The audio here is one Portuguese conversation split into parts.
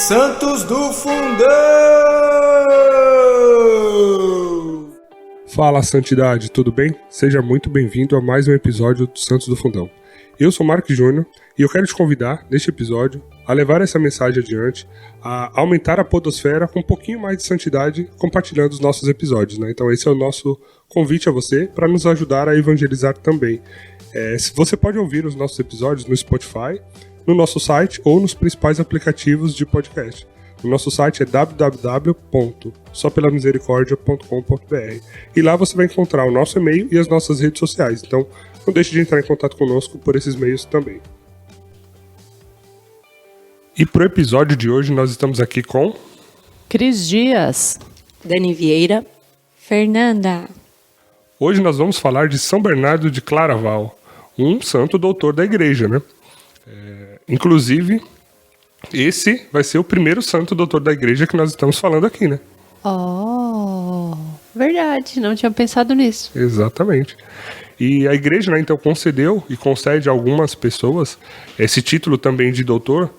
Santos do Fundão! Fala, Santidade, tudo bem? Seja muito bem-vindo a mais um episódio do Santos do Fundão. Eu sou Mark Júnior e eu quero te convidar, neste episódio, a levar essa mensagem adiante, a aumentar a podosfera com um pouquinho mais de santidade, compartilhando os nossos episódios, né? Então esse é o nosso convite a você para nos ajudar a evangelizar também. Você pode ouvir os nossos episódios no Spotify, no nosso site ou nos principais aplicativos de podcast. O nosso site é www.sopelamisericordia.com.br e lá você vai encontrar o nosso e-mail e as nossas redes sociais. Então, não deixe de entrar em contato conosco por esses meios também. E para o episódio de hoje, nós estamos aqui com... Cris Dias, Dani Vieira, Fernanda. Hoje nós vamos falar de São Bernardo de Claraval, um santo doutor da igreja, né? Inclusive, esse vai ser o primeiro santo doutor da igreja que nós estamos falando aqui, né? Oh, verdade, não tinha pensado nisso. Exatamente. E a igreja, né, então, concedeu e concede a algumas pessoas esse título também de doutor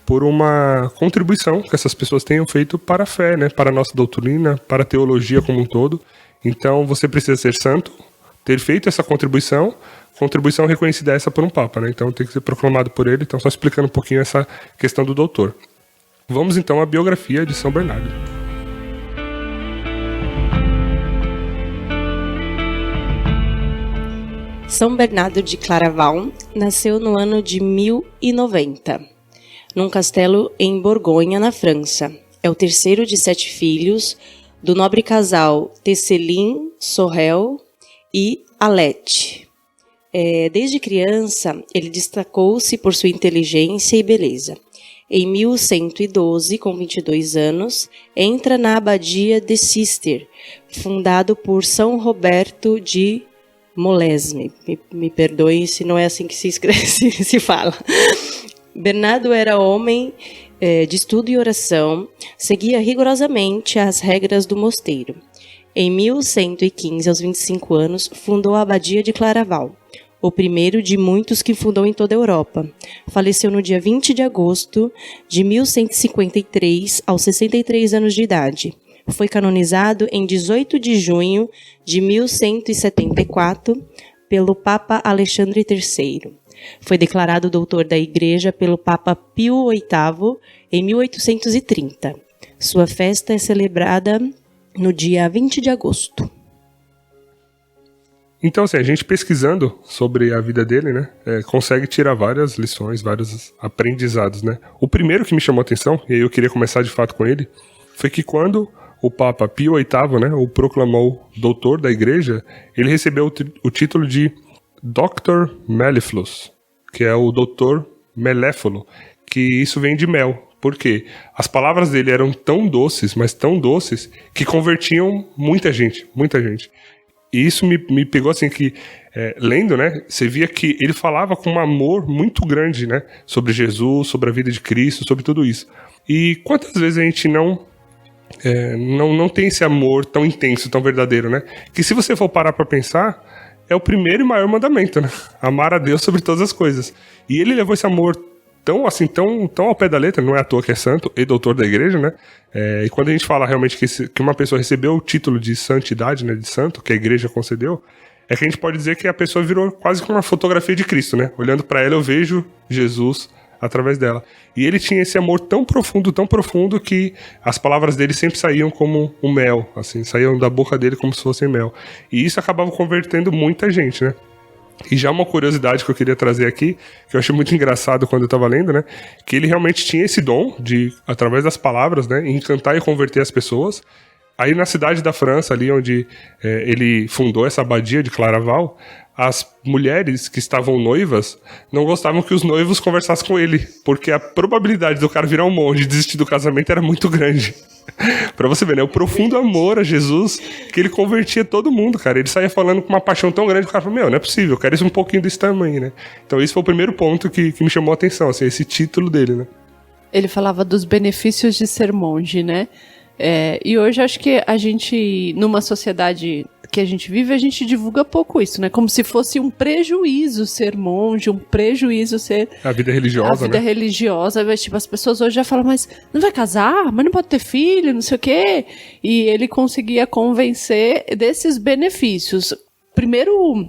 por uma contribuição que essas pessoas tenham feito para a fé, né, para a nossa doutrina, para a teologia como um todo. Então, você precisa ser santo, ter feito essa contribuição reconhecida essa por um Papa, né? Então tem que ser proclamado por ele. Então, só explicando um pouquinho essa questão do doutor. Vamos então à biografia de São Bernardo. São Bernardo de Claraval nasceu no ano de 1090, num castelo em Borgonha, na França. É o terceiro de 7 filhos do nobre casal Tesselin Sorel e Alette. Desde criança, ele destacou-se por sua inteligência e beleza. Em 1112, com 22 anos, entra na abadia de Cister, fundado por São Roberto de Molesme. Me perdoem se não é assim que se fala. Bernardo era homem de estudo e oração, seguia rigorosamente as regras do mosteiro. Em 1115, aos 25 anos, fundou a abadia de Claraval, o primeiro de muitos que fundou em toda a Europa. Faleceu no dia 20 de agosto de 1153, aos 63 anos de idade. Foi canonizado em 18 de junho de 1174 pelo Papa Alexandre III. Foi declarado doutor da Igreja pelo Papa Pio VIII em 1830. Sua festa é celebrada no dia 20 de agosto. Então, assim, a gente pesquisando sobre a vida dele, né, consegue tirar várias lições, vários aprendizados, né. O primeiro que me chamou a atenção, e aí eu queria começar de fato com ele, foi que quando o Papa Pio VIII, né, o proclamou doutor da igreja, ele recebeu o título de Dr. Mellifluous, que é o doutor meléfolo, que isso vem de mel. Por quê? As palavras dele eram tão doces, mas tão doces, que convertiam muita gente, muita gente. E isso me pegou assim que, lendo, né, você via que ele falava com um amor muito grande, né, sobre Jesus, sobre a vida de Cristo, sobre tudo isso. E quantas vezes a gente não tem esse amor tão intenso, tão verdadeiro, né? Que se você for parar para pensar, é o primeiro e maior mandamento, né? Amar a Deus sobre todas as coisas. E ele levou esse amor tão ao pé da letra, não é à toa que é santo e doutor da igreja, né? E quando a gente fala realmente que uma pessoa recebeu o título de santidade, né, de santo, que a igreja concedeu, é que a gente pode dizer que a pessoa virou quase como uma fotografia de Cristo, né? Olhando para ela, eu vejo Jesus através dela. E ele tinha esse amor tão profundo, que as palavras dele sempre saíam como um mel, assim, saíam da boca dele como se fossem mel. E isso acabava convertendo muita gente, né? E já uma curiosidade que eu queria trazer aqui, que eu achei muito engraçado quando eu estava lendo, né? Que ele realmente tinha esse dom de, através das palavras, né, encantar e converter as pessoas. Aí na cidade da França, ali onde ele fundou essa abadia de Claraval, as mulheres que estavam noivas não gostavam que os noivos conversassem com ele, porque a probabilidade do cara virar um monge e desistir do casamento era muito grande. Pra você ver, né? O profundo amor a Jesus, que ele convertia todo mundo, cara. Ele saía falando com uma paixão tão grande que o cara falou, não é possível, eu quero isso um pouquinho desse tamanho, né? Então esse foi o primeiro ponto que me chamou a atenção, assim, esse título dele, né? Ele falava dos benefícios de ser monge, né? E hoje acho que a gente, numa sociedade que a gente vive, a gente divulga pouco isso, né? Como se fosse um prejuízo ser monge, um prejuízo ser... A vida religiosa, A vida né? religiosa, mas, tipo, as pessoas hoje já falam, mas não vai casar? Mas não pode ter filho, não sei o quê. E ele conseguia convencer desses benefícios. Primeiro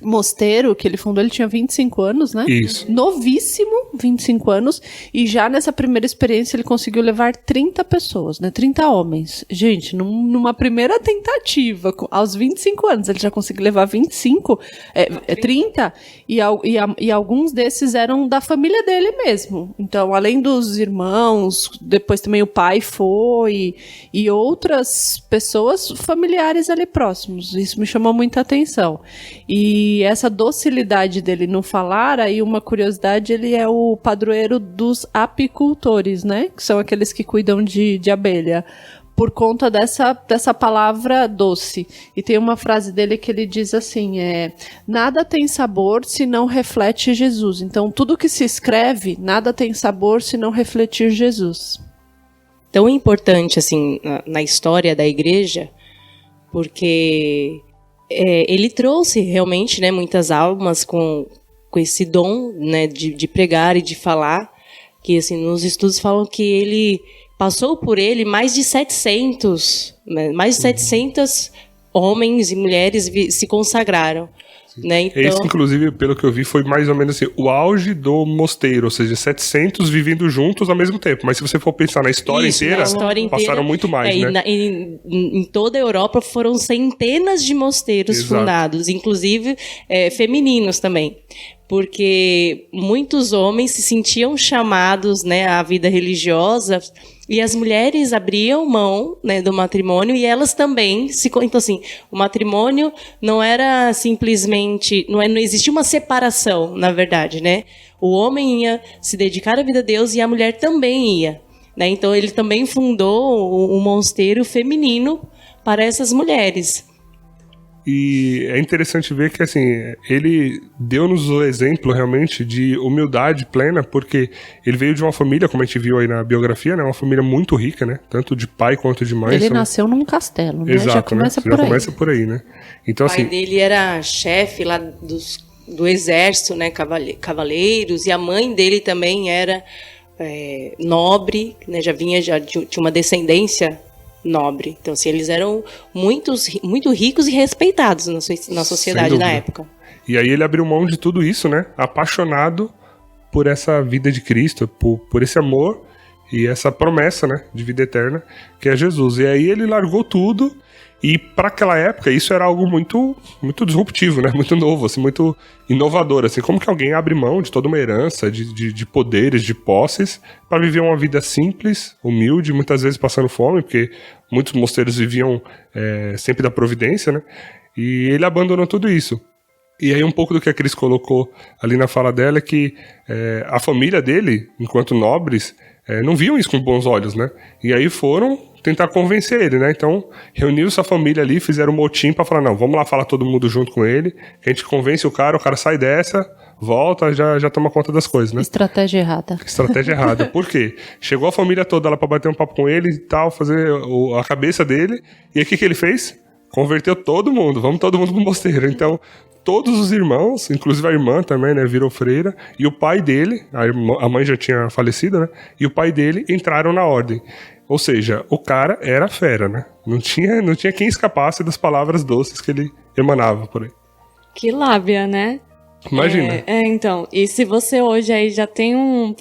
mosteiro que ele fundou, ele tinha 25 anos, né? Isso. Novíssimo, 25 anos. E já nessa primeira experiência ele conseguiu levar 30 pessoas, né? 30 homens. Gente, numa primeira tentativa, aos 25 anos, ele já conseguiu levar 30, e alguns desses eram da família dele mesmo. Então, além dos irmãos, depois também o pai foi, e outras pessoas familiares ali próximos. Isso me chamou muita atenção. E essa docilidade dele no falar, aí uma curiosidade, ele é o padroeiro dos apicultores, né? Que são aqueles que cuidam de abelha. Por conta dessa palavra doce. E tem uma frase dele que ele diz assim, nada tem sabor se não reflete Jesus. Então, tudo que se escreve, nada tem sabor se não refletir Jesus. Tão importante, assim, na história da igreja, porque ele trouxe realmente, né, muitas almas com esse dom, né, de pregar e de falar, que assim, nos estudos falam que ele passou por ele mais de 700 homens e mulheres se consagraram. Né? Então, Esse, inclusive, pelo que eu vi, foi mais ou menos assim, o auge do mosteiro, ou seja, 700 vivendo juntos ao mesmo tempo. Mas se você for pensar na história inteira, passaram muito mais, né? Em toda a Europa foram centenas de mosteiros fundados, inclusive femininos também. Porque muitos homens se sentiam chamados, né, à vida religiosa, e as mulheres abriam mão, né, do matrimônio, e elas também então assim, o matrimônio não era simplesmente, não existia uma separação, na verdade, né? O homem ia se dedicar à vida de Deus e a mulher também ia, né? Então ele também fundou um mosteiro feminino para essas mulheres. E é interessante ver que, assim, ele deu-nos o exemplo, realmente, de humildade plena, porque ele veio de uma família, como a gente viu aí na biografia, né? Uma família muito rica, né? Tanto de pai quanto de mãe. Ele nasceu num castelo, né? Exato, já começa né? Começa por aí, né? Então, o pai dele era chefe lá do exército, né? Cavaleiros, e a mãe dele também era nobre, né? Já tinha uma descendência nobre. Então, assim, eles eram muito ricos e respeitados na sociedade da época. E aí ele abriu mão de tudo isso, né? Apaixonado por essa vida de Cristo, por esse amor e essa promessa, né, de vida eterna, que é Jesus. E aí ele largou tudo, e para aquela época isso era algo muito, muito disruptivo, né? Muito novo, assim, muito inovador. Assim, como que alguém abre mão de toda uma herança, de poderes, de posses, para viver uma vida simples, humilde, muitas vezes passando fome, porque muitos mosteiros viviam sempre da providência, né? E ele abandonou tudo isso. E aí um pouco do que a Cris colocou ali na fala dela é que a família dele, enquanto nobres, não viam isso com bons olhos, né? E aí foram tentar convencer ele, né? Então, reuniu sua família ali, fizeram um motim pra falar, não, vamos lá falar todo mundo junto com ele, que a gente convence o cara sai dessa, volta, já toma conta das coisas, né? Estratégia errada. Estratégia errada. Por quê? Chegou a família toda lá pra bater um papo com ele e tal, fazer a cabeça dele, e aí o que ele fez? Converteu todo mundo, vamos todo mundo pro mosteiro. Então, todos os irmãos, inclusive a irmã também, né, virou freira, e o pai dele, a mãe já tinha falecido, né, e o pai dele entraram na ordem. Ou seja, o cara era fera, né? Não tinha quem escapasse das palavras doces que ele emanava por aí. Que lábia, né? Imagina. Então, e se você hoje aí já tem um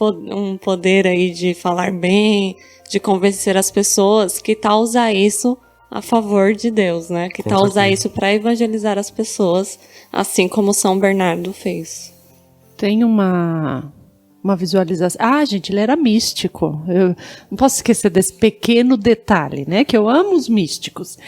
poder aí de falar bem, de convencer as pessoas, que tal usar isso a favor de Deus, né? Que tal usar isso para evangelizar as pessoas, assim como São Bernardo fez. Tem uma visualização. Ah, gente, ele era místico. Eu não posso esquecer desse pequeno detalhe, né? Que eu amo os místicos.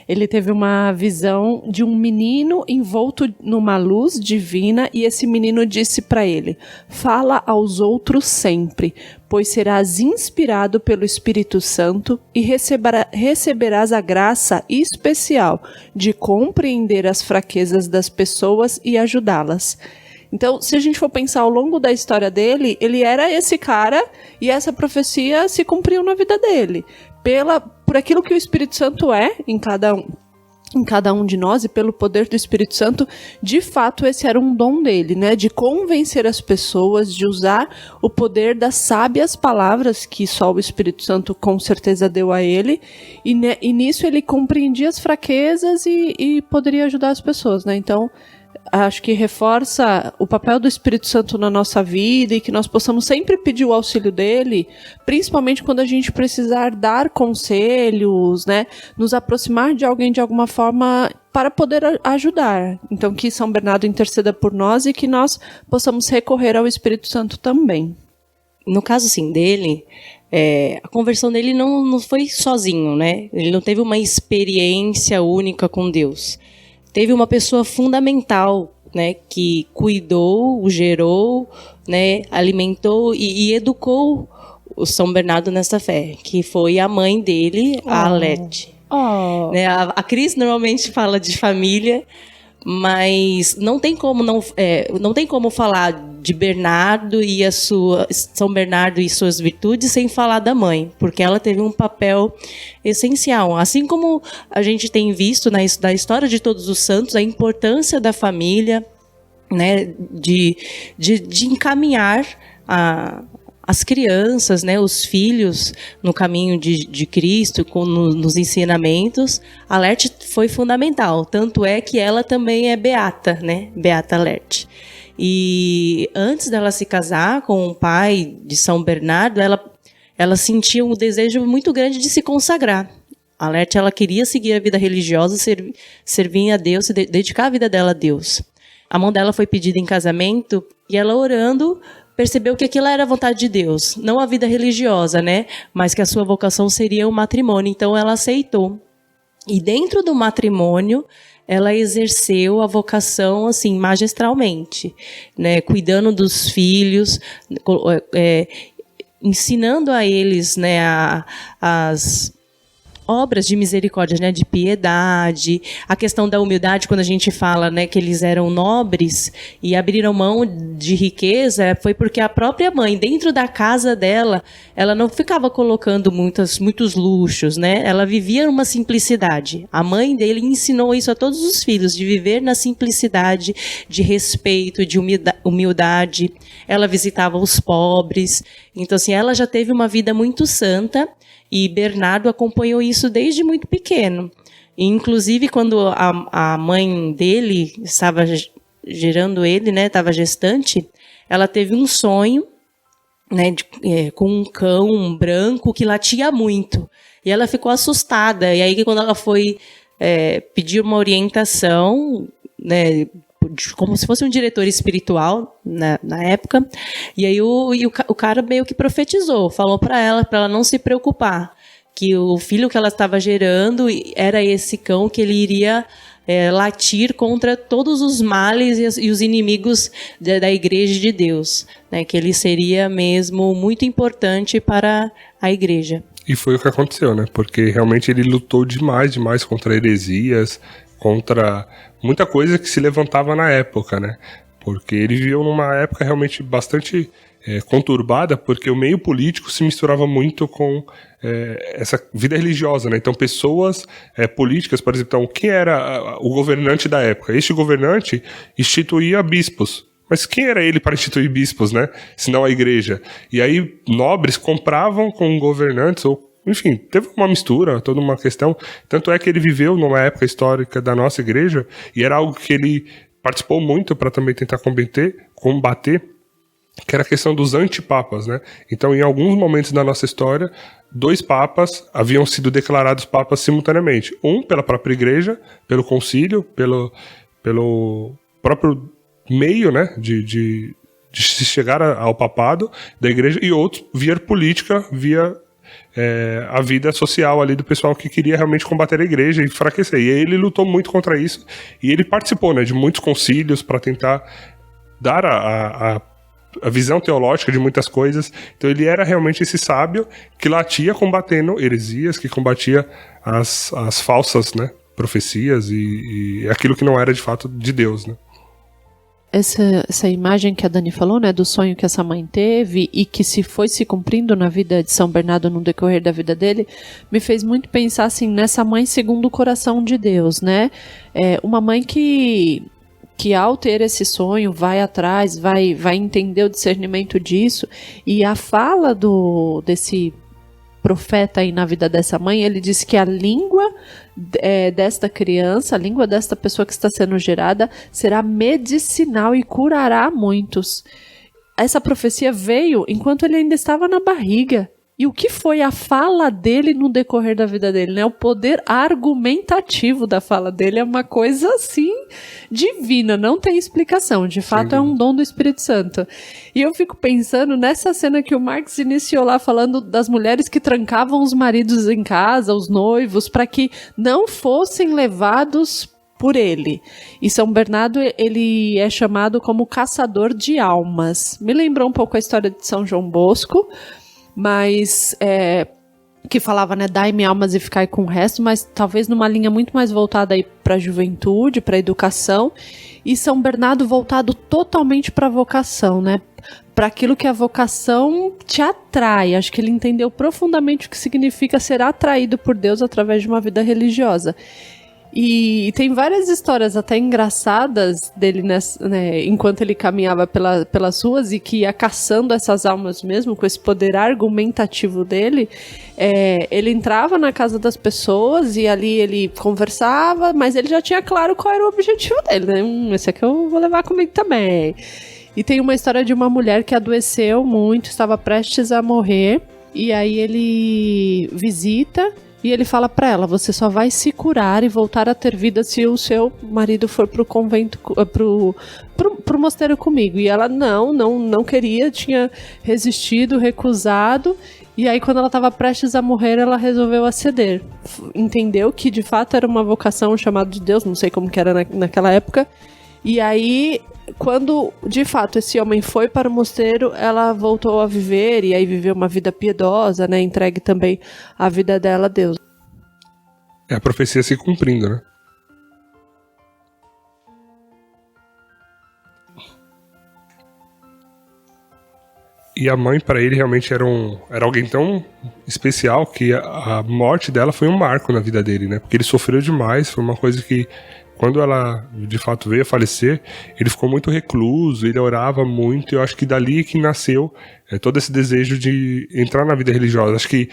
Ele teve uma visão de um menino envolto numa luz divina, e esse menino disse para ele: fala aos outros sempre, pois serás inspirado pelo Espírito Santo e receberás a graça especial de compreender as fraquezas das pessoas e ajudá-las. Então, se a gente for pensar ao longo da história dele, ele era esse cara, e essa profecia se cumpriu na vida dele. Por aquilo que o Espírito Santo é em cada um em cada um de nós, e pelo poder do Espírito Santo, de fato esse era um dom dele, né, de convencer as pessoas, de usar o poder das sábias palavras que só o Espírito Santo com certeza deu a ele, e nisso ele compreendia as fraquezas e poderia ajudar as pessoas, né, então acho que reforça o papel do Espírito Santo na nossa vida e que nós possamos sempre pedir o auxílio dele, principalmente quando a gente precisar dar conselhos, né? Nos aproximar de alguém de alguma forma para poder ajudar. Então, que São Bernardo interceda por nós e que nós possamos recorrer ao Espírito Santo também. No caso, sim, dele, a conversão dele não foi sozinho, né? Ele não teve uma experiência única com Deus. Teve uma pessoa fundamental, né, que cuidou, o gerou, né, alimentou e educou o São Bernardo nessa fé, que foi a mãe dele, a Alete. Né, a Cris normalmente fala de família, mas não tem como falar de Bernardo e São Bernardo e suas virtudes sem falar da mãe, porque ela teve um papel essencial. Assim como a gente tem visto na história de todos os santos, a importância da família, né, de encaminhar as crianças, né, os filhos no caminho de Cristo, nos ensinamentos. A Alerte foi fundamental, tanto é que ela também é beata, né, Beata Alerte. E antes dela se casar com o pai de São Bernardo, ela sentia um desejo muito grande de se consagrar. A Alerte, ela queria seguir a vida religiosa, servir a Deus, dedicar a vida dela a Deus. A mão dela foi pedida em casamento e ela, orando, percebeu que aquilo era a vontade de Deus, não a vida religiosa, né? Mas que a sua vocação seria o matrimônio. Então ela aceitou. E dentro do matrimônio, ela exerceu a vocação assim magistralmente, né? Cuidando dos filhos, ensinando a eles, né, as obras de misericórdia, né, de piedade, a questão da humildade, quando a gente fala, né, que eles eram nobres e abriram mão de riqueza, foi porque a própria mãe, dentro da casa dela, ela não ficava colocando muitos luxos, né, ela vivia numa simplicidade. A mãe dele ensinou isso a todos os filhos, de viver na simplicidade, de respeito, de humildade. Ela visitava os pobres. Então, assim, ela já teve uma vida muito santa. E Bernardo acompanhou isso desde muito pequeno. E, inclusive, quando a mãe dele estava gerando ele, né, estava gestante, ela teve um sonho, né, com um cão branco que latia muito. E ela ficou assustada. E aí, quando ela foi pedir uma orientação, né, como se fosse um diretor espiritual na época, e aí o cara meio que profetizou, falou para ela não se preocupar, que o filho que ela estava gerando era esse cão que ele iria latir contra todos os males e os inimigos da Igreja de Deus, né, que ele seria mesmo muito importante para a Igreja. E foi o que aconteceu, né? Porque realmente ele lutou demais contra heresias, contra muita coisa que se levantava na época, né? Porque ele viveu numa época realmente bastante conturbada, porque o meio político se misturava muito com essa vida religiosa, né? Então, pessoas políticas, por exemplo, então, quem era o governante da época? Este governante instituía bispos. Mas quem era ele para instituir bispos, né? Senão a igreja. E aí, nobres compravam com governantes, ou enfim, teve uma mistura, toda uma questão. Tanto é que ele viveu numa época histórica da nossa igreja, e era algo que ele participou muito para também tentar combater, que era a questão dos antipapas, né? Então, em alguns momentos da nossa história, 2 papas haviam sido declarados papas simultaneamente. Um pela própria igreja, pelo concílio, pelo próprio meio, né, de se chegar ao papado da igreja, e outros via política, via a vida social ali do pessoal que queria realmente combater a igreja e enfraquecer. E aí ele lutou muito contra isso, e ele participou, né, de muitos concílios para tentar dar a visão teológica de muitas coisas. Então ele era realmente esse sábio que latia combatendo heresias, que combatia as falsas, né, profecias e aquilo que não era de fato de Deus, né. essa imagem que a Dani falou, né, do sonho que essa mãe teve e que se foi se cumprindo na vida de São Bernardo no decorrer da vida dele, me fez muito pensar assim nessa mãe segundo o coração de Deus, né? Uma mãe que ao ter esse sonho vai atrás, vai entender o discernimento disso, e a fala desse profeta aí na vida dessa mãe, ele disse que a língua desta criança, a língua desta pessoa que está sendo gerada, será medicinal e curará muitos. Essa profecia veio enquanto ele ainda estava na barriga. E o que foi a fala dele no decorrer da vida dele, né? O poder argumentativo da fala dele é uma coisa, assim, divina, não tem explicação. De fato, é um dom do Espírito Santo. E eu fico pensando nessa cena que o Marx iniciou lá, falando das mulheres que trancavam os maridos em casa, os noivos, para que não fossem levados por ele. E São Bernardo, ele é chamado como caçador de almas. Me lembrou um pouco a história de São João Bosco, mas que falava, né, dai-me almas e ficai com o resto, mas talvez numa linha muito mais voltada aí para a juventude, para a educação, e São Bernardo voltado totalmente para a vocação, né, para aquilo que a vocação te atrai. Acho que ele entendeu profundamente o que significa ser atraído por Deus através de uma vida religiosa. E tem várias histórias até engraçadas dele, né, enquanto ele caminhava pelas ruas e que ia caçando essas almas mesmo, com esse poder argumentativo dele. Ele entrava na casa das pessoas e ali ele conversava, mas ele já tinha claro qual era o objetivo dele, né? Esse aqui eu vou levar comigo também. E tem uma história de uma mulher que adoeceu muito, estava prestes a morrer, e aí ele visita. E ele fala pra ela, você só vai se curar e voltar a ter vida se o seu marido for pro convento, pro mosteiro comigo. E ela não queria, tinha resistido, recusado. E aí quando ela estava prestes a morrer, ela resolveu aceder. Entendeu que de fato era uma vocação, um chamado de Deus, não sei como que era naquela época. E aí, quando de fato esse homem foi para o mosteiro, ela voltou a viver, e aí viveu uma vida piedosa, né? Entregue também a vida dela a Deus. É a profecia se cumprindo, né? E a mãe, para ele, realmente era alguém tão especial que a morte dela foi um marco na vida dele, né? Porque ele sofreu demais, foi uma coisa que, quando ela, de fato, veio a falecer, ele ficou muito recluso, ele orava muito, e eu acho que dali que nasceu todo esse desejo de entrar na vida religiosa. Acho que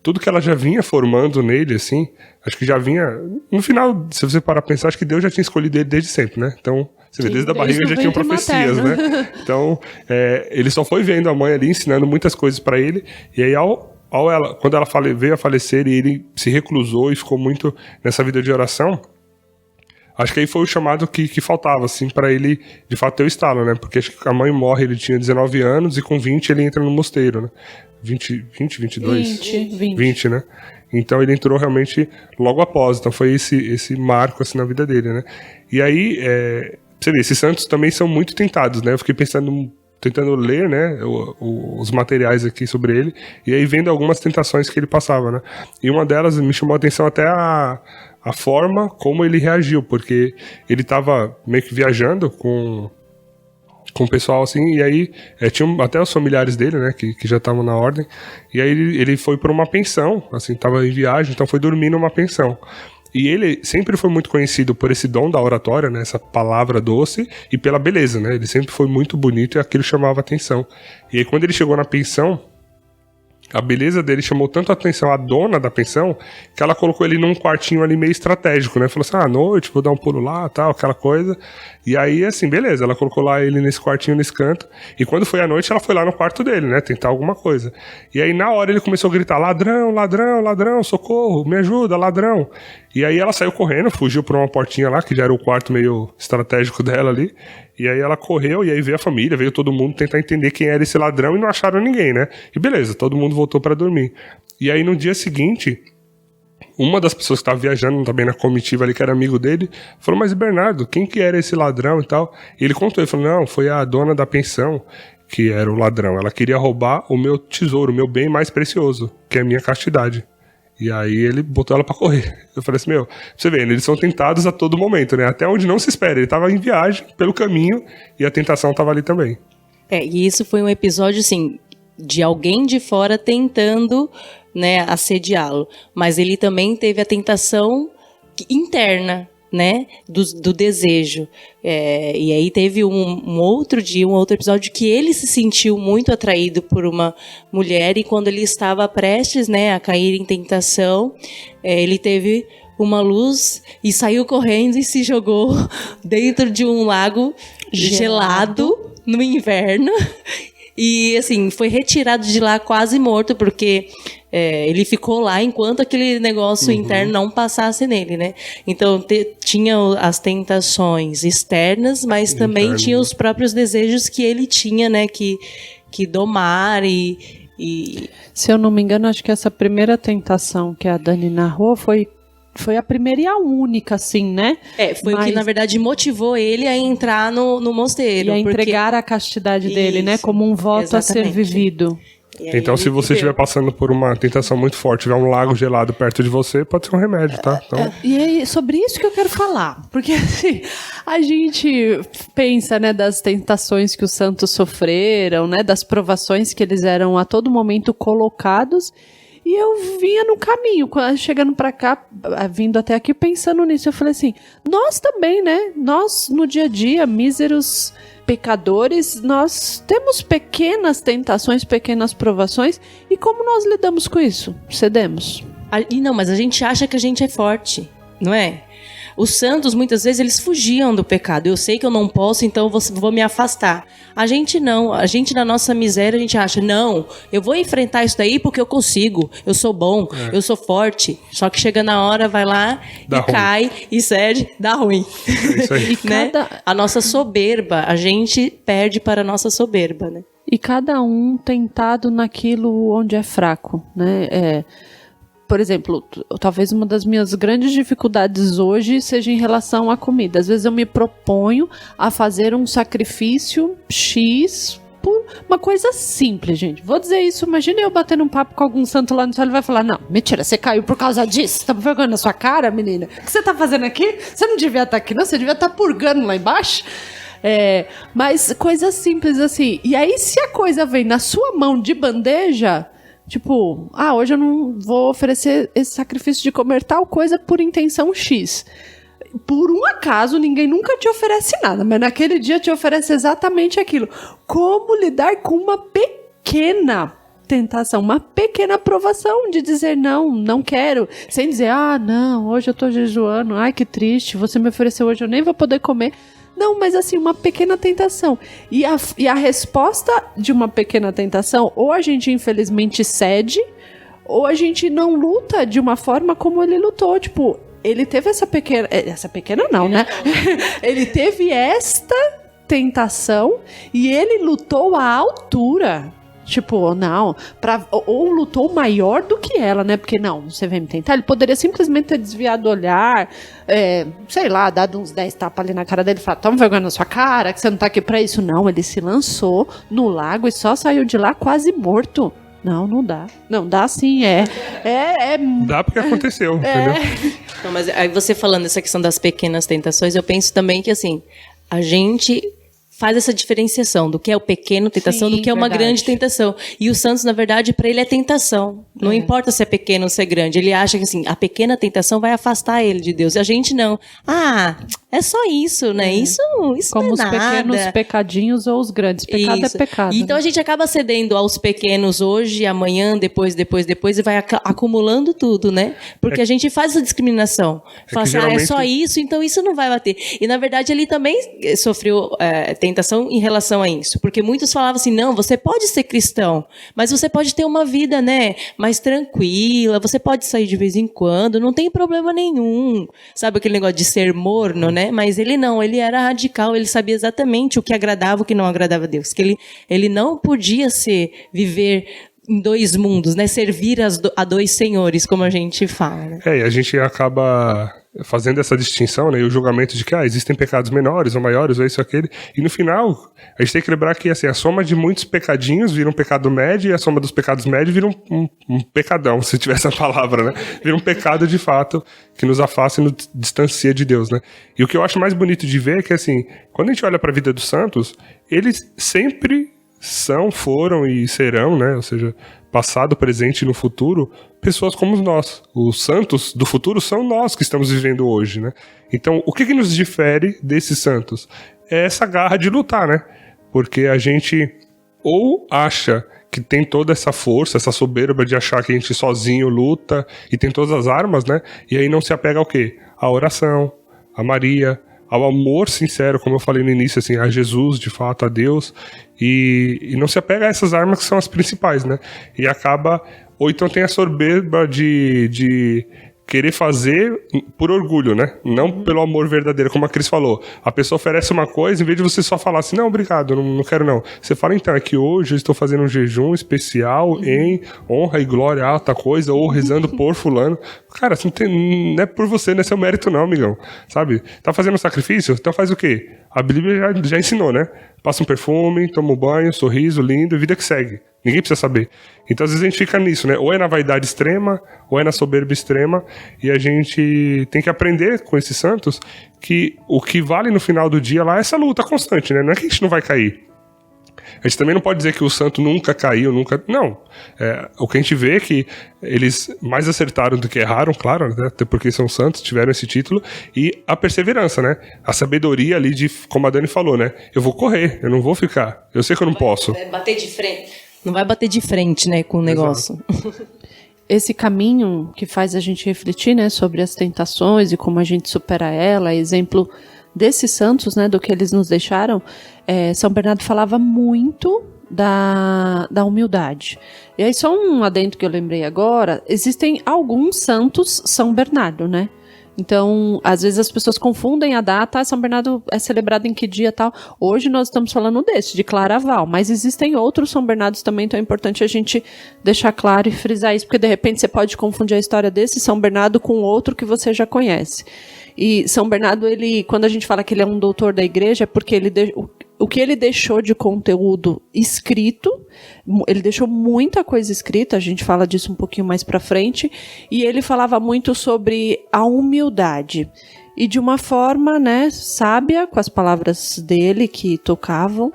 tudo que ela já vinha formando nele, assim, acho que já vinha... No final, se você parar pra pensar, acho que Deus já tinha escolhido ele desde sempre, né? Então, você vê, desde a barriga já tinham profecias, né? Então, ele só foi vendo a mãe ali, ensinando muitas coisas pra ele, e aí quando ela veio a falecer e ele se reclusou e ficou muito nessa vida de oração, acho que aí foi o chamado que faltava, assim, pra ele, de fato, ter o estalo, né? Porque acho que a mãe morre, ele tinha 19 anos, e com 20 ele entra no mosteiro, né? 20, né? Então ele entrou realmente logo após, então foi esse marco, assim, na vida dele, né? E aí, você vê, esses santos também são muito tentados, né? Eu fiquei tentando ler, né, os materiais aqui sobre ele, e aí vendo algumas tentações que ele passava, né? E uma delas me chamou a atenção até a forma como ele reagiu, porque ele estava meio que viajando com o pessoal, assim, e aí tinha até os familiares dele, né, que já estavam na ordem, e aí ele foi para uma pensão, assim, estava em viagem, então foi dormir numa pensão. E ele sempre foi muito conhecido por esse dom da oratória, né, essa palavra doce, e pela beleza, né, ele sempre foi muito bonito e aquilo chamava atenção. E aí quando ele chegou na pensão, a beleza dele chamou tanto a atenção a dona da pensão, que ela colocou ele num quartinho ali meio estratégico, né? Falou assim, à noite, vou dar um pulo lá, tal, aquela coisa. E aí, assim, beleza, ela colocou lá ele nesse quartinho, nesse canto. E quando foi à noite, ela foi lá no quarto dele, né? Tentar alguma coisa. E aí, na hora, ele começou a gritar, ladrão, ladrão, ladrão, socorro, me ajuda, ladrão. E aí ela saiu correndo, fugiu por uma portinha lá, que já era o quarto meio estratégico dela ali. E aí ela correu, e aí veio a família, veio todo mundo tentar entender quem era esse ladrão, e não acharam ninguém, né? E beleza, todo mundo voltou pra dormir. E aí no dia seguinte, uma das pessoas que estava viajando também na comitiva ali, que era amigo dele, falou, mas Bernardo, quem que era esse ladrão e tal? E ele contou, ele falou, não, foi a dona da pensão que era o ladrão. Ela queria roubar o meu tesouro, o meu bem mais precioso, que é a minha castidade. E aí ele botou ela pra correr. Eu falei assim, você vê, eles são tentados a todo momento, né? Até onde não se espera. Ele tava em viagem, pelo caminho, e a tentação tava ali também. E isso foi um episódio, assim, de alguém de fora tentando, né, assediá-lo. Mas ele também teve a tentação interna, né, do desejo. E aí teve um outro dia, um outro episódio que ele se sentiu muito atraído por uma mulher, e quando ele estava prestes, né, a cair em tentação, ele teve uma luz e saiu correndo e se jogou dentro de um lago gelado no inverno. E, assim, foi retirado de lá quase morto, porque ele ficou lá enquanto aquele negócio interno não passasse nele, né? Então, tinha as tentações externas, mas também tinha os próprios desejos que ele tinha, né? Que domar e... Se eu não me engano, acho que essa primeira tentação que a Dani narrou foi a primeira e a única, assim, né? Foi o que, na verdade, motivou ele a entrar no mosteiro. E a entregar a castidade dele, né? Como um voto a ser vivido. Então, se você estiver passando por uma tentação muito forte, tiver um lago gelado perto de você, pode ser um remédio, tá? Então... E é sobre isso que eu quero falar. Porque, assim, a gente pensa, né, das tentações que os santos sofreram, né, das provações que eles eram a todo momento colocados. E eu vinha no caminho, chegando pra cá, vindo até aqui, pensando nisso. Eu falei assim, nós também, né? Nós, no dia a dia, míseros pecadores, nós temos pequenas tentações, pequenas provações. E como nós lidamos com isso? Cedemos. Não, mas a gente acha que a gente é forte, não é? Os santos, muitas vezes, eles fugiam do pecado. Eu sei que eu não posso, então eu vou me afastar. A gente não. A gente, na nossa miséria, a gente acha, não, eu vou enfrentar isso daí porque eu consigo. Eu sou bom, eu sou forte. Só que chega na hora, vai lá Dá e ruim. cai e cede, dá ruim. É isso aí. Né? A nossa soberba, a gente perde para a nossa soberba, né? E cada um tentado naquilo onde é fraco, né? Por exemplo, talvez uma das minhas grandes dificuldades hoje seja em relação à comida. Às vezes eu me proponho a fazer um sacrifício X por uma coisa simples, gente. Vou dizer isso, imagina eu batendo um papo com algum santo lá no céu, ele vai falar, não, mentira, você caiu por causa disso? Tá vergonha na sua cara, menina? O que você tá fazendo aqui? Você não devia estar aqui, não? Você devia estar purgando lá embaixo? Mas coisas simples assim. E aí, se a coisa vem na sua mão de bandeja... Tipo, hoje eu não vou oferecer esse sacrifício de comer tal coisa por intenção X. Por um acaso, ninguém nunca te oferece nada, mas naquele dia te oferece exatamente aquilo. Como lidar com uma pequena tentação, uma pequena provação de dizer não quero, sem dizer, não, hoje eu tô jejuando, ai que triste, você me ofereceu hoje, eu nem vou poder comer. Não, mas assim, uma pequena tentação. E a resposta de uma pequena tentação, ou a gente infelizmente cede, ou a gente não luta de uma forma como ele lutou. Tipo, ele teve essa pequena não, né? Ele teve esta tentação e ele lutou à altura. Tipo, não, ou lutou maior do que ela, né? Porque não, você vem me tentar. Ele poderia simplesmente ter desviado o olhar, sei lá, dado uns 10 tapas ali na cara dele e falar, toma vergonha na sua cara, que você não tá aqui pra isso. Não, ele se lançou no lago e só saiu de lá quase morto. Não dá. Não, dá sim, Dá porque aconteceu, entendeu? Não, mas aí você falando essa questão das pequenas tentações, eu penso também que, assim, a gente faz essa diferenciação do que é o pequeno tentação, do que é uma grande tentação. E o Santos, na verdade, para ele é tentação. Não importa se é pequeno ou se é grande. Ele acha que, assim, a pequena tentação vai afastar ele de Deus. E a gente não. É só isso, né? Isso como não é nada. Como os pequenos pecadinhos ou os grandes. Pecado isso. é pecado. Então a gente acaba cedendo aos pequenos hoje, amanhã, depois, e vai acumulando tudo, né? Porque a gente faz essa discriminação. Fala assim, geralmente... é só isso, então isso não vai bater. E na verdade ele também sofreu tentação em relação a isso. Porque muitos falavam assim, não, você pode ser cristão, mas você pode ter uma vida, né, mais tranquila, você pode sair de vez em quando, não tem problema nenhum. Sabe aquele negócio de ser morno, né? Mas ele não, ele era radical, ele sabia exatamente o que agradava e o que não agradava a Deus. Que ele não podia viver em dois mundos, né? Servir a dois senhores, como a gente fala. Né? E a gente acaba fazendo essa distinção, né, e o julgamento de que existem pecados menores ou maiores, ou isso ou aquele, e no final, a gente tem que lembrar que assim, a soma de muitos pecadinhos vira um pecado médio, e a soma dos pecados médios vira um pecadão, se tiver essa palavra, né, vira um pecado de fato, que nos afasta e nos distancia de Deus, né. E o que eu acho mais bonito de ver é que, assim, quando a gente olha para a vida dos santos, eles sempre foram e serão, né, ou seja, passado, presente e no futuro, pessoas como nós. Os santos do futuro são nós que estamos vivendo hoje, né? Então, o que nos difere desses santos? É essa garra de lutar, né? Porque a gente ou acha que tem toda essa força, essa soberba de achar que a gente sozinho luta e tem todas as armas, né? E aí não se apega ao quê? À oração, a Maria, ao amor sincero, como eu falei no início, assim, a Jesus, de fato, a Deus, e não se apega a essas armas que são as principais, né? E acaba, ou então tem a soberba de querer fazer por orgulho, né? Não pelo amor verdadeiro, como a Cris falou. A pessoa oferece uma coisa, em vez de você só falar assim, não, obrigado, não quero não. Você fala, então, é que hoje eu estou fazendo um jejum especial em honra e glória a alta coisa, ou rezando por fulano. Cara, assim, não é por você, não é seu mérito não, amigão. Sabe? Tá fazendo um sacrifício? Então faz o quê? A Bíblia já ensinou, né? Passa um perfume, toma um banho, sorriso, lindo, vida que segue. Ninguém precisa saber. Então, às vezes, a gente fica nisso, né? Ou é na vaidade extrema, ou é na soberba extrema, e a gente tem que aprender com esses santos que o que vale no final do dia lá é essa luta constante, né? Não é que a gente não vai cair. A gente também não pode dizer que o santo nunca caiu, nunca... Não. O que a gente vê é que eles mais acertaram do que erraram, claro, né? Até porque são santos, tiveram esse título, e a perseverança, né? A sabedoria ali de, como a Dani falou, né? Eu vou correr, eu não vou ficar. Eu sei que eu não posso. Bater de frente. Não vai bater de frente, né, com o negócio. Esse caminho que faz a gente refletir, né, sobre as tentações e como a gente supera ela, exemplo desses santos, né, do que eles nos deixaram, São Bernardo falava muito da humildade. E aí só um adendo que eu lembrei agora, existem alguns santos São Bernardo, né? Então, às vezes as pessoas confundem a data, São Bernardo é celebrado em que dia e tal. Hoje nós estamos falando de Claraval, mas existem outros São Bernardos também, então é importante a gente deixar claro e frisar isso, porque de repente você pode confundir a história desse São Bernardo com outro que você já conhece. E São Bernardo, quando a gente fala que ele é um doutor da igreja, é porque o que ele deixou de conteúdo escrito, ele deixou muita coisa escrita, a gente fala disso um pouquinho mais pra frente, e ele falava muito sobre a humildade. E de uma forma, né, sábia, com as palavras dele que tocavam,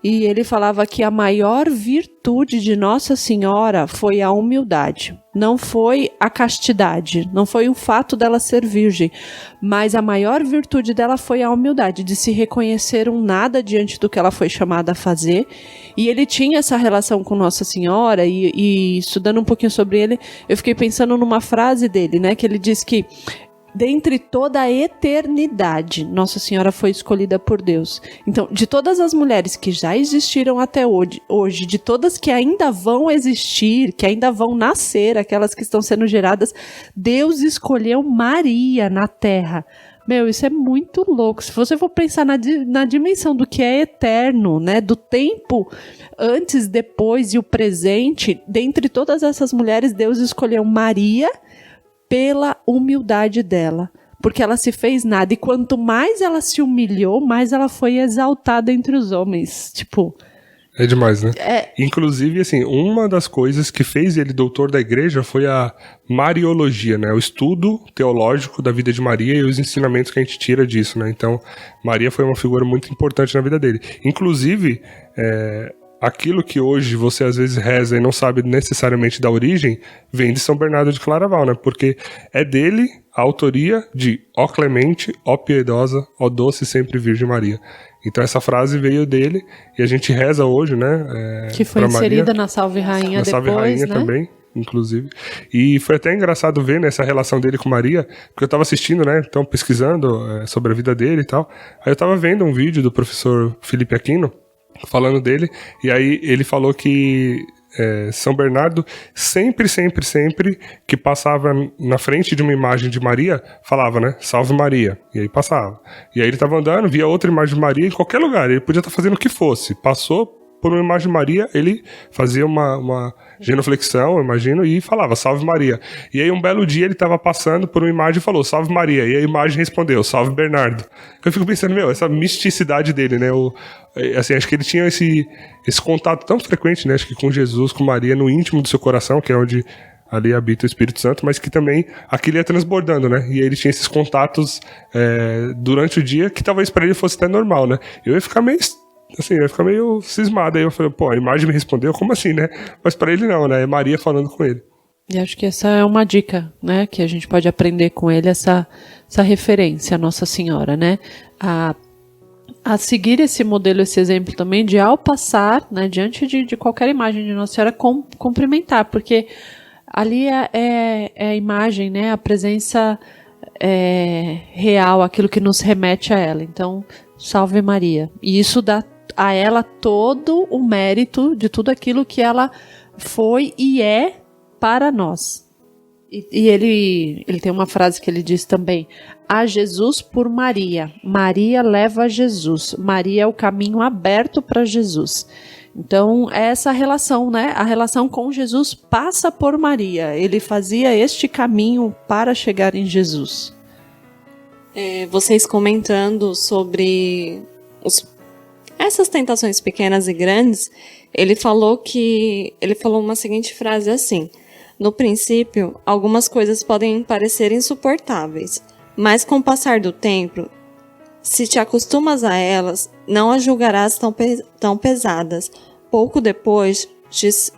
e ele falava que a maior virtude de Nossa Senhora foi a humildade. Não foi a castidade, não foi o fato dela ser virgem, mas a maior virtude dela foi a humildade, de se reconhecer um nada diante do que ela foi chamada a fazer. E ele tinha essa relação com Nossa Senhora, e estudando um pouquinho sobre ele, eu fiquei pensando numa frase dele, né, que ele diz que dentre toda a eternidade, Nossa Senhora foi escolhida por Deus. Então, de todas as mulheres que já existiram até hoje, de todas que ainda vão existir, que ainda vão nascer, aquelas que estão sendo geradas, Deus escolheu Maria na Terra. Meu, isso é muito louco. Se você for pensar na dimensão do que é eterno, né, do tempo antes, depois e o presente, dentre todas essas mulheres, Deus escolheu Maria pela humildade dela, porque ela se fez nada, e quanto mais ela se humilhou, mais ela foi exaltada entre os homens, tipo... É demais, né? Inclusive, assim, uma das coisas que fez ele doutor da igreja foi a Mariologia, né? O estudo teológico da vida de Maria e os ensinamentos que a gente tira disso, né? Então, Maria foi uma figura muito importante na vida dele. Inclusive, aquilo que hoje você às vezes reza e não sabe necessariamente da origem, vem de São Bernardo de Claraval, né? Porque é dele a autoria de ó clemente, ó piedosa, ó doce sempre Virgem Maria. Então essa frase veio dele e a gente reza hoje, né? Que foi inserida Maria, na Salve Rainha depois, Salve Rainha, né? Também, inclusive. E foi até engraçado ver nessa relação dele com Maria, porque eu tava assistindo, né? Então pesquisando sobre a vida dele e tal. Aí eu tava vendo um vídeo do professor Felipe Aquino, falando dele, e aí ele falou que São Bernardo sempre que passava na frente de uma imagem de Maria, falava, né, Salve Maria, e aí passava. E aí ele tava andando, via outra imagem de Maria em qualquer lugar, ele podia estar fazendo o que fosse, passou por uma imagem de Maria, ele fazia uma genuflexão, eu imagino, e falava, salve Maria. E aí um belo dia ele estava passando por uma imagem e falou, salve Maria. E a imagem respondeu, salve Bernardo. Eu fico pensando, essa misticidade dele, né? Assim, acho que ele tinha esse contato tão frequente, né? Acho que com Jesus, com Maria, no íntimo do seu coração, que é onde ali habita o Espírito Santo, mas que também aquilo ia transbordando, né? E aí ele tinha esses contatos durante o dia, que talvez para ele fosse até normal, né? Eu ia ficar meio cismado. Aí eu falei, a imagem me respondeu, como assim, né? Mas para ele não, né? É Maria falando com ele. E acho que essa é uma dica, né? Que a gente pode aprender com ele, essa referência à Nossa Senhora, né? A seguir esse modelo, esse exemplo também de, ao passar, né, diante de qualquer imagem de Nossa Senhora, cumprimentar, porque ali é a imagem, né? A presença real, aquilo que nos remete a ela. Então, salve Maria. E isso dá a ela todo o mérito de tudo aquilo que ela foi e é para nós. E ele tem uma frase que ele diz também, a Jesus por Maria, Maria leva a Jesus, Maria é o caminho aberto para Jesus. Então, é essa relação, né? A relação com Jesus passa por Maria, ele fazia este caminho para chegar em Jesus. Vocês comentando sobre essas tentações pequenas e grandes, ele falou uma seguinte frase assim: no princípio, algumas coisas podem parecer insuportáveis, mas com o passar do tempo, se te acostumas a elas, não as julgarás tão pesadas. Pouco depois,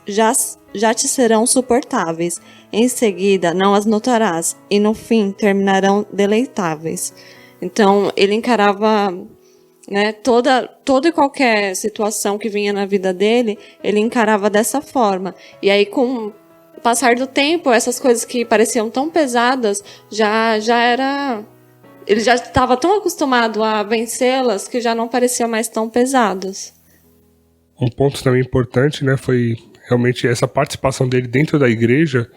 já te serão suportáveis. Em seguida, não as notarás, e no fim terminarão deleitáveis. Então, ele encarava, né, toda e qualquer situação que vinha na vida dele, ele encarava dessa forma. E aí, com o passar do tempo, essas coisas que pareciam tão pesadas, ele já estava tão acostumado a vencê-las que já não parecia mais tão pesadas. Um ponto também importante, né, foi realmente essa participação dele dentro da igreja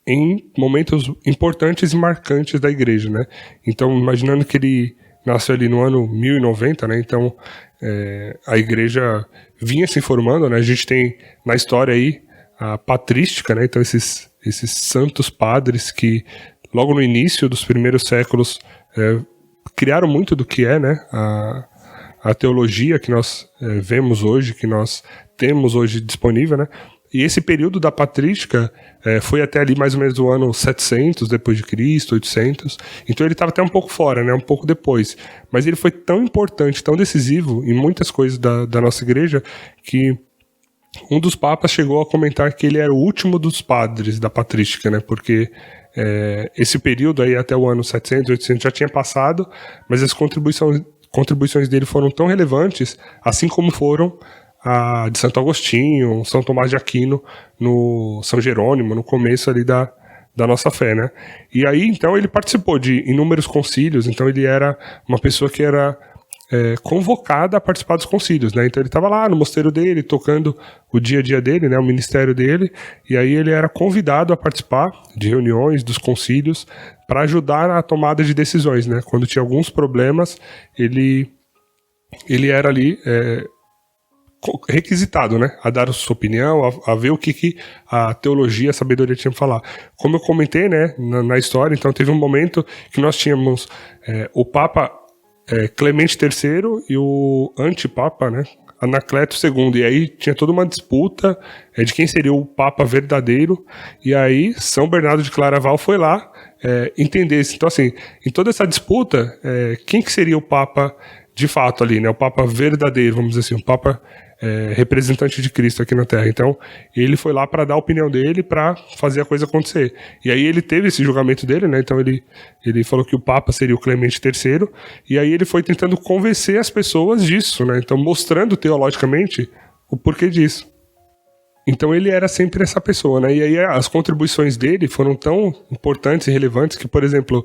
em momentos importantes e marcantes da igreja, né? Então, imaginando que ele nasceu ali no ano 1090, né? Então, a igreja vinha se formando, né? A gente tem na história aí a patrística, né? Então, esses santos padres que logo no início dos primeiros séculos criaram muito do que é, né? A teologia que nós vemos hoje, que nós temos hoje disponível, né? E esse período da patrística foi até ali mais ou menos o ano 700 depois de Cristo, 800. Então ele estava até um pouco fora, né? Um pouco depois. Mas ele foi tão importante, tão decisivo em muitas coisas da nossa igreja, que um dos papas chegou a comentar que ele era o último dos padres da patrística, né? Porque esse período aí até o ano 700, 800 já tinha passado, mas as contribuições dele foram tão relevantes, assim como foram a de Santo Agostinho, São Tomás de Aquino, no São Jerônimo, no começo ali da nossa fé, né? E aí, então, ele participou de inúmeros concílios, então ele era uma pessoa que era convocada a participar dos concílios, né? Então ele estava lá no mosteiro dele, tocando o dia a dia dele, né? O ministério dele, e aí ele era convidado a participar de reuniões, dos concílios, para ajudar na tomada de decisões, né? Quando tinha alguns problemas, ele era ali requisitado, né, a dar a sua opinião, a ver o que a teologia, a sabedoria tinha para falar. Como eu comentei, né, na história, então teve um momento que nós tínhamos o Papa Clemente III e o antipapa, né, Anacleto II, e aí tinha toda uma disputa de quem seria o Papa verdadeiro, e aí São Bernardo de Claraval foi lá entender isso. Então, assim, em toda essa disputa, quem que seria o Papa de fato ali, né, o Papa verdadeiro, vamos dizer assim, o Papa representante de Cristo aqui na Terra. Então, ele foi lá para dar a opinião dele, para fazer a coisa acontecer. E aí ele teve esse julgamento dele, né? Então ele falou que o Papa seria o Clemente III, e aí ele foi tentando convencer as pessoas disso, né? Então, mostrando teologicamente o porquê disso. Então ele era sempre essa pessoa, né? E aí as contribuições dele foram tão importantes e relevantes que, por exemplo,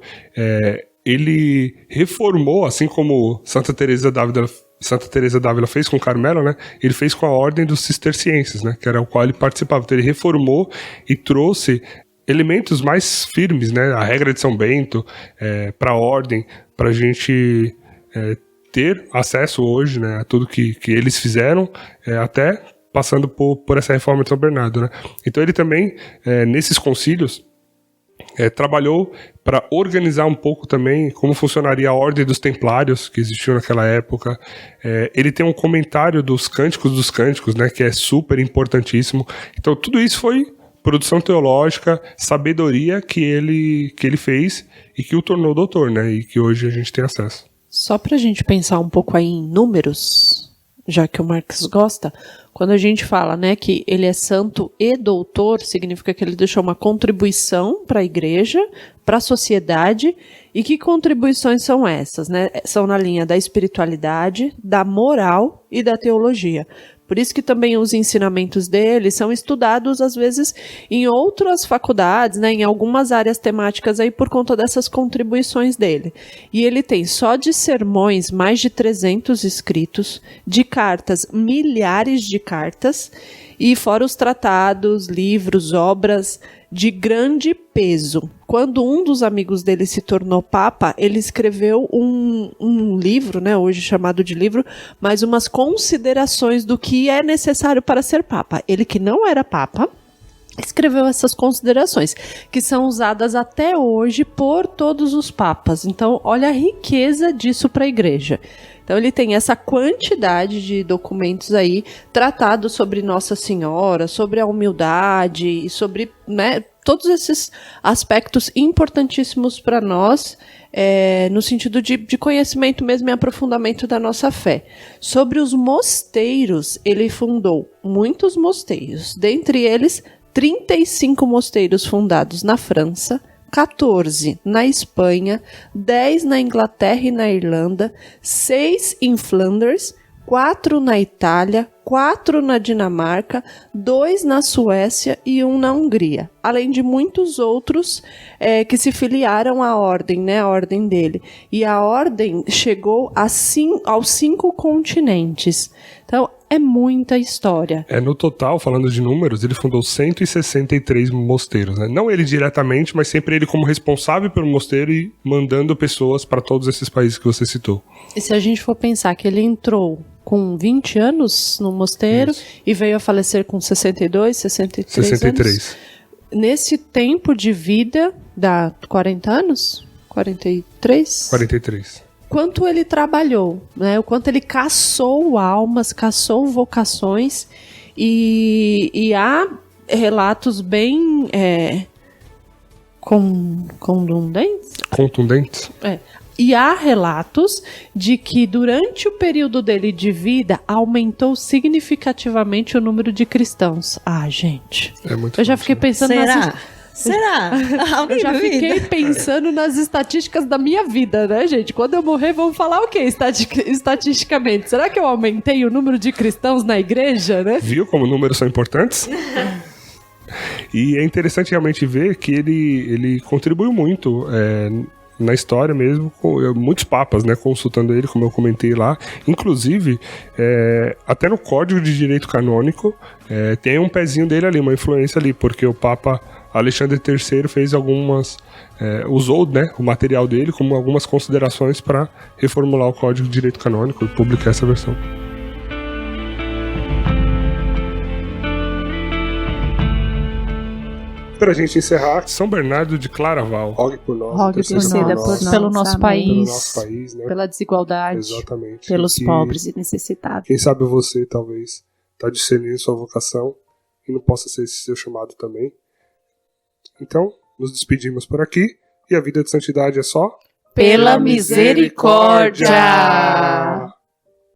ele reformou, assim como Santa Teresa d'Ávila fez com Carmelo, né? Ele fez com a Ordem dos Cistercienses, né? Que era o qual ele participava. Então ele reformou e trouxe elementos mais firmes, né? A regra de São Bento para a Ordem, para a gente ter acesso hoje, né? A tudo que eles fizeram, até passando por essa reforma de São Bernardo, né? Então ele também, nesses concílios, trabalhou para organizar um pouco também como funcionaria a ordem dos templários que existiu naquela época. Ele tem um comentário dos Cânticos, né, que é super importantíssimo. Então tudo isso foi produção teológica, sabedoria que ele fez e que o tornou doutor, né, e que hoje a gente tem acesso. Só para a gente pensar um pouco aí em números, já que o Marx gosta, quando a gente fala, né, que ele é santo e doutor, significa que ele deixou uma contribuição para a igreja, para a sociedade. E que contribuições são essas, né? São na linha da espiritualidade, da moral e da teologia. Por isso que também os ensinamentos dele são estudados, às vezes, em outras faculdades, né, em algumas áreas temáticas aí por conta dessas contribuições dele. E ele tem só de sermões mais de 300 escritos, de cartas, milhares de cartas, e fora os tratados, livros, obras de grande peso. Quando um dos amigos dele se tornou papa, ele escreveu um livro, né, hoje chamado de livro, mas umas considerações do que é necessário para ser papa. Ele que não era papa, escreveu essas considerações, que são usadas até hoje por todos os papas. Então, olha a riqueza disso para a igreja. Então, ele tem essa quantidade de documentos aí, tratados sobre Nossa Senhora, sobre a humildade, e sobre, né, todos esses aspectos importantíssimos para nós, no sentido de conhecimento mesmo e aprofundamento da nossa fé. Sobre os mosteiros, ele fundou muitos mosteiros, dentre eles 35 mosteiros fundados na França, 14 na Espanha, 10 na Inglaterra e na Irlanda, 6 em Flanders, 4 na Itália, 4 na Dinamarca, 2 na Suécia e 1 na Hungria. Além de muitos outros que se filiaram à ordem, né, a ordem dele. E a ordem chegou aos 5 continentes. Então, é muita história. No total, falando de números, ele fundou 163 mosteiros, né? Não ele diretamente, mas sempre ele como responsável pelo mosteiro e mandando pessoas para todos esses países que você citou. E se a gente for pensar que ele entrou com 20 anos no mosteiro e veio a falecer com 62, 63 anos. Nesse tempo de vida, dá 40 anos? 43? 43. Quanto ele trabalhou, né? O quanto ele caçou almas, caçou vocações, e há relatos bem contundentes. E há relatos de que durante o período dele de vida aumentou significativamente o número de cristãos. Gente. É muito eu já forte, fiquei pensando Será? Eu já fiquei pensando nas estatísticas da minha vida, né, gente? Quando eu morrer, vamos falar o quê? Estatisticamente. Será que eu aumentei o número de cristãos na igreja, né? Viu como números são importantes? E é interessante realmente ver que ele contribuiu muito na história mesmo, com muitos papas, né, consultando ele, como eu comentei lá. Inclusive, até no Código de Direito Canônico, tem um pezinho dele ali, uma influência ali, porque o Papa Alexandre III fez usou, né, o material dele como algumas considerações para reformular o Código de Direito Canônico e publicar essa versão. Para a gente encerrar, São Bernardo de Claraval. Rogue por nós. Rogue por nós. Pelo nosso país. Né? Pela desigualdade. Exatamente. Pelos pobres e necessitados. Quem sabe você, talvez, está discernindo sua vocação e não possa ser esse seu chamado também. Então, nos despedimos por aqui. E a vida de santidade é só... pela misericórdia!